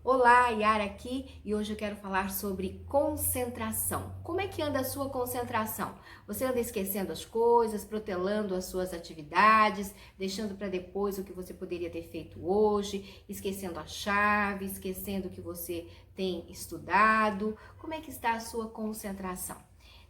Olá, Yara aqui e hoje eu quero falar sobre concentração. Como é que anda a sua concentração? Você anda esquecendo as coisas, protelando as suas atividades, deixando para depois o que você poderia ter feito hoje, esquecendo a chave, esquecendo o que você tem estudado? Como é que está a sua concentração?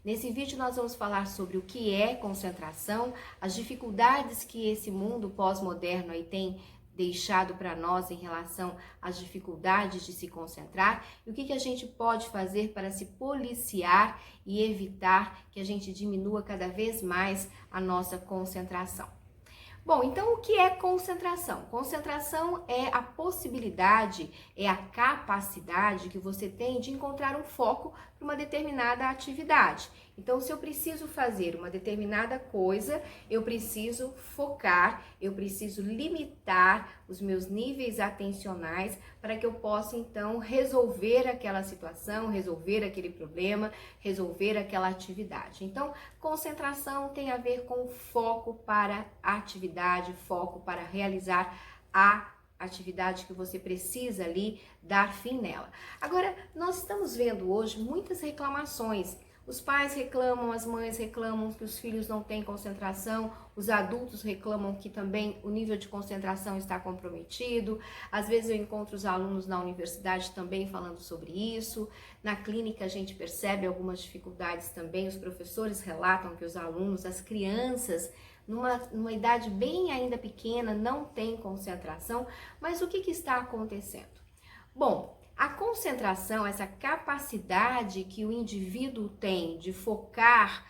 Nesse vídeo nós vamos falar sobre o que é concentração, as dificuldades que esse mundo pós-moderno aí tem deixado para nós em relação às dificuldades de se concentrar e o que a gente pode fazer para se policiar e evitar que a gente diminua cada vez mais a nossa concentração. Bom, então o que é concentração? Concentração é a possibilidade, é a capacidade que você tem de encontrar um foco para uma determinada atividade. Então, se eu preciso fazer uma determinada coisa, eu preciso focar, eu preciso limitar os meus níveis atencionais para que eu possa, então, resolver aquela situação, resolver aquele problema, resolver aquela atividade. Então, concentração tem a ver com foco para a atividade, foco para realizar a atividade que você precisa ali dar fim nela. Agora, nós estamos vendo hoje muitas reclamações. Os pais reclamam, as mães reclamam que os filhos não têm concentração, os adultos reclamam que também o nível de concentração está comprometido. Às vezes eu encontro os alunos na universidade também falando sobre isso. Na clínica a gente percebe algumas dificuldades também, os professores relatam que os alunos, as crianças, numa idade bem ainda pequena, não têm concentração. Mas o que está acontecendo? Bom, a concentração, essa capacidade que o indivíduo tem de focar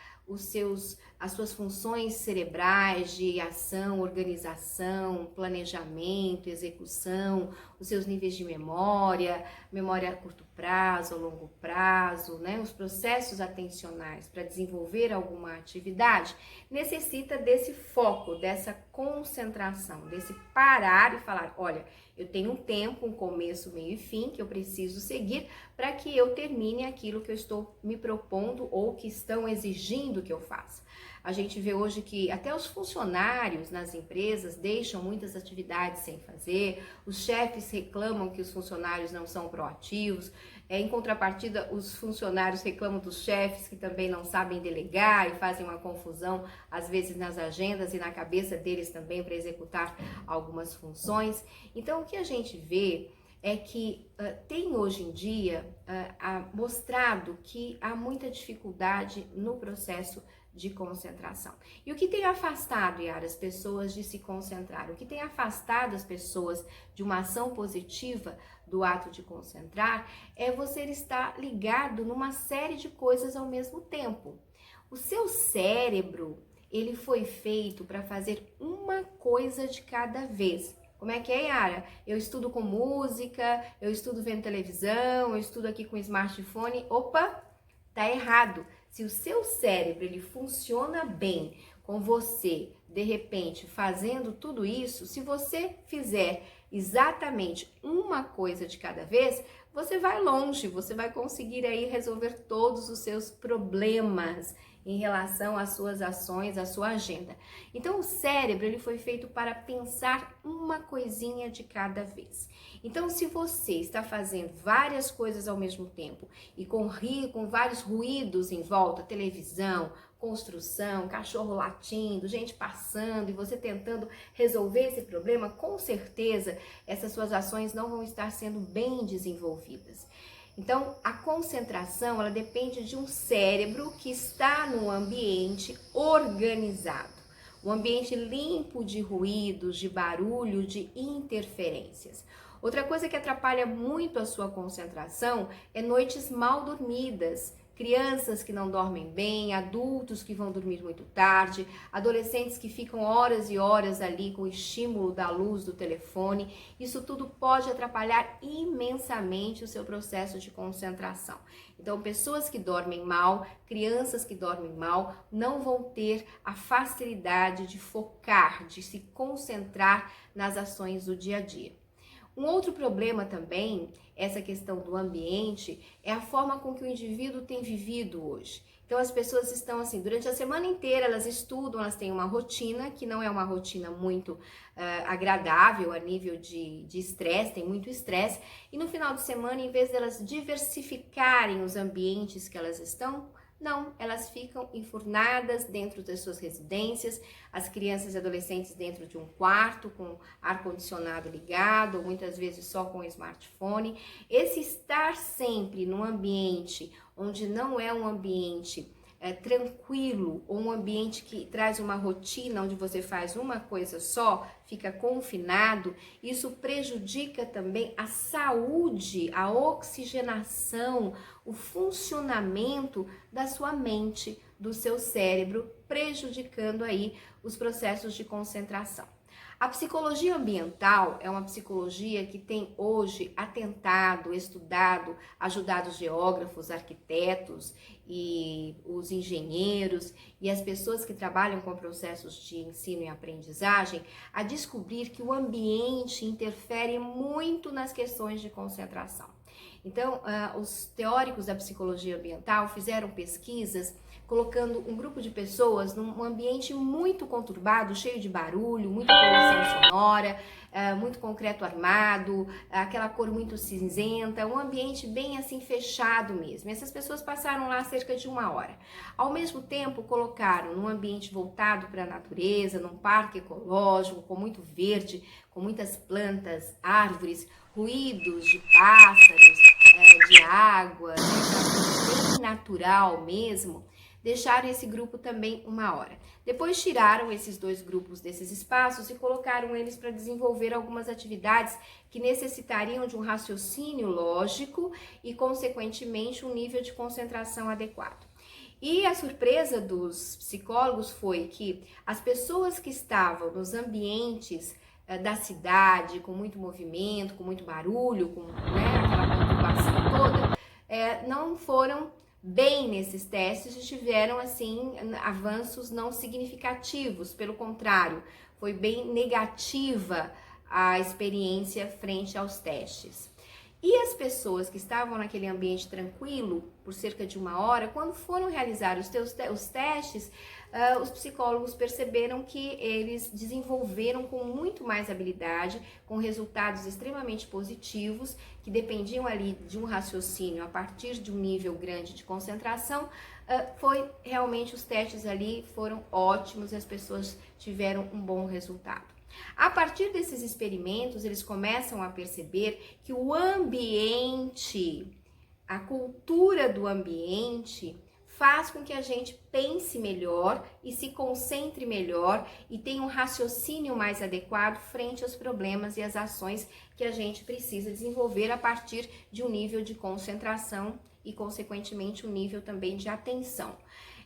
as suas funções cerebrais de ação, organização, planejamento, execução, os seus níveis de memória, memória a curto prazo, a longo prazo, né? Os processos atencionais para desenvolver alguma atividade, necessita desse foco, dessa concentração, desse parar e falar, olha, eu tenho um tempo, um começo, meio e fim que eu preciso seguir para que eu termine aquilo que eu estou me propondo ou que estão exigindo que eu faça. A gente vê hoje que até os funcionários nas empresas deixam muitas atividades sem fazer, os chefes reclamam que os funcionários não são proativos, em contrapartida, os funcionários reclamam dos chefes que também não sabem delegar e fazem uma confusão, às vezes, nas agendas e na cabeça deles também para executar algumas funções. Então, o que a gente vê é que tem hoje em dia mostrado que há muita dificuldade no processo de concentração. E o que tem afastado, Yara, as pessoas de se concentrar? O que tem afastado as pessoas de uma ação positiva do ato de concentrar é você estar ligado numa série de coisas ao mesmo tempo. O seu cérebro, ele foi feito para fazer uma coisa de cada vez. Como é que é, Yara? Eu estudo com música, eu estudo vendo televisão, eu estudo aqui com smartphone. Opa, tá errado. Se o seu cérebro ele funciona bem com você, de repente, fazendo tudo isso, se você fizer exatamente uma coisa de cada vez, você vai longe, você vai conseguir aí resolver todos os seus problemas em relação às suas ações, à sua agenda. Então, o cérebro ele foi feito para pensar uma coisinha de cada vez. Então, se você está fazendo várias coisas ao mesmo tempo e com vários ruídos em volta, televisão, construção, cachorro latindo, gente passando e você tentando resolver esse problema, com certeza essas suas ações não vão estar sendo bem desenvolvidas. Então, a concentração, ela depende de um cérebro que está num ambiente organizado, um ambiente limpo de ruídos, de barulho, de interferências. Outra coisa que atrapalha muito a sua concentração é noites mal dormidas, crianças que não dormem bem, adultos que vão dormir muito tarde, adolescentes que ficam horas e horas ali com o estímulo da luz do telefone. Isso tudo pode atrapalhar imensamente o seu processo de concentração. Então, pessoas que dormem mal, crianças que dormem mal, não vão ter a facilidade de focar, de se concentrar nas ações do dia a dia. Um outro problema também, essa questão do ambiente, é a forma com que o indivíduo tem vivido hoje. Então as pessoas estão assim, durante a semana inteira elas estudam, elas têm uma rotina que não é uma rotina muito agradável a nível de estresse, tem muito estresse, e no final de semana, em vez delas diversificarem os ambientes que elas estão, não, elas ficam enfurnadas dentro das suas residências, as crianças e adolescentes dentro de um quarto com ar-condicionado ligado, ou muitas vezes só com o smartphone. Esse estar sempre num ambiente onde não é um ambiente tranquilo, ou um ambiente que traz uma rotina onde você faz uma coisa só, fica confinado, isso prejudica também a saúde, a oxigenação, o funcionamento da sua mente, do seu cérebro, prejudicando aí os processos de concentração. A psicologia ambiental é uma psicologia que tem hoje atentado, estudado, ajudado os geógrafos, arquitetos e os engenheiros e as pessoas que trabalham com processos de ensino e aprendizagem a descobrir que o ambiente interfere muito nas questões de concentração. Então, os teóricos da psicologia ambiental fizeram pesquisas colocando um grupo de pessoas num ambiente muito conturbado, cheio de barulho, muita poluição sonora, muito concreto armado, aquela cor muito cinzenta, um ambiente bem assim fechado mesmo. Essas pessoas passaram lá cerca de 1 hora. Ao mesmo tempo, colocaram num ambiente voltado para a natureza, num parque ecológico, com muito verde, com muitas plantas, árvores, ruídos de pássaros, de água, né, bem natural mesmo. Deixaram esse grupo também 1 hora. Depois tiraram esses 2 grupos desses espaços e colocaram eles para desenvolver algumas atividades que necessitariam de um raciocínio lógico e, consequentemente, um nível de concentração adequado. E a surpresa dos psicólogos foi que as pessoas que estavam nos ambientes da cidade, com muito movimento, com muito barulho, com aquela conturbação toda, não foram bem nesses testes e tiveram, assim, avanços não significativos. Pelo contrário, foi bem negativa a experiência frente aos testes. E as pessoas que estavam naquele ambiente tranquilo por cerca de 1 hora, quando foram realizar os testes, os psicólogos perceberam que eles desenvolveram com muito mais habilidade, com resultados extremamente positivos, que dependiam ali de um raciocínio a partir de um nível grande de concentração. Foi realmente, os testes ali foram ótimos e as pessoas tiveram um bom resultado. A partir desses experimentos, eles começam a perceber que o ambiente, a cultura do ambiente, faz com que a gente pense melhor e se concentre melhor e tenha um raciocínio mais adequado frente aos problemas e às ações que a gente precisa desenvolver a partir de um nível de concentração e, consequentemente, um nível também de atenção.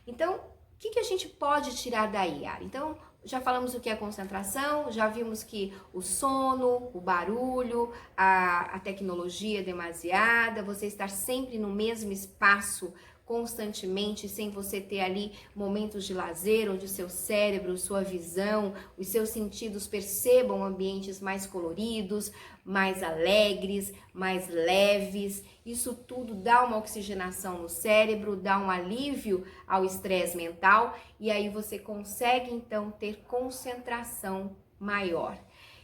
Então, o que a gente pode tirar daí, Ari? Então, já falamos o que é concentração, já vimos que o sono, o barulho, a tecnologia demasiada, você estar sempre no mesmo espaço constantemente, sem você ter ali momentos de lazer, onde o seu cérebro, sua visão, os seus sentidos percebam ambientes mais coloridos, mais alegres, mais leves. Isso tudo dá uma oxigenação no cérebro, dá um alívio ao estresse mental e aí você consegue então ter concentração maior.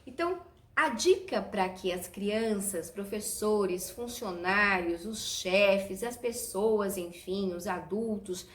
Então, a dica para que as crianças, professores, funcionários, os chefes, as pessoas, enfim, os adultos,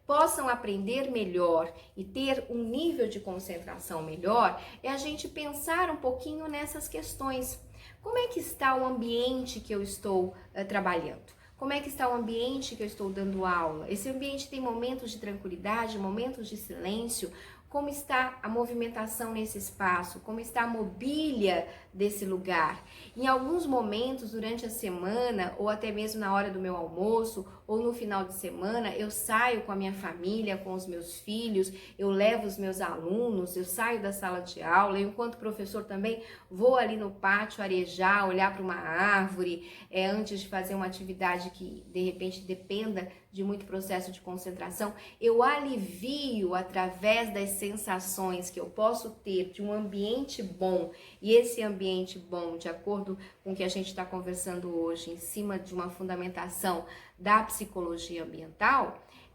possam aprender melhor e ter um nível de concentração melhor, é a gente pensar um pouquinho nessas questões. Como é que está o ambiente que eu estou trabalhando? Como é que está o ambiente que eu estou dando aula? Esse ambiente tem momentos de tranquilidade, momentos de silêncio? Como está a movimentação nesse espaço? Como está a mobília desse lugar? Em alguns momentos durante a semana, ou até mesmo na hora do meu almoço, ou no final de semana, eu saio com a minha família, com os meus filhos, eu levo os meus alunos, eu saio da sala de aula, eu, enquanto professor também vou ali no pátio arejar, olhar para uma árvore, antes de fazer uma atividade que de repente dependa de muito processo de concentração, eu alivio através das sensações que eu posso ter de um ambiente bom, e esse ambiente bom, de acordo com o que a gente está conversando hoje, em cima de uma fundamentação da psicologia ambiental,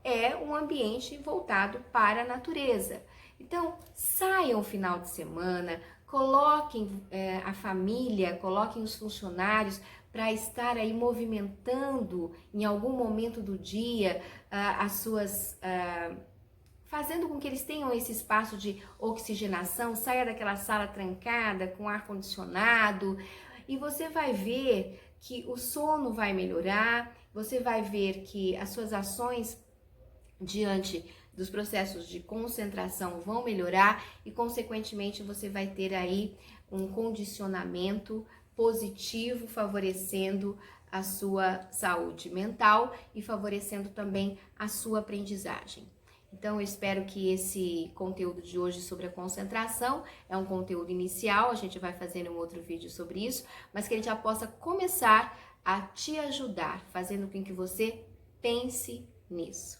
é um ambiente voltado para a natureza. Então, saiam final de semana, coloquem a família, coloquem os funcionários para estar aí movimentando em algum momento do dia as suas... fazendo com que eles tenham esse espaço de oxigenação, saia daquela sala trancada com ar-condicionado, e você vai ver que o sono vai melhorar, você vai ver que as suas ações diante dos processos de concentração vão melhorar e, consequentemente, você vai ter aí um condicionamento positivo, favorecendo a sua saúde mental e favorecendo também a sua aprendizagem. Então, eu espero que esse conteúdo de hoje sobre a concentração é um conteúdo inicial, a gente vai fazer um outro vídeo sobre isso, mas que ele já possa começar a te ajudar, fazendo com que você pense nisso.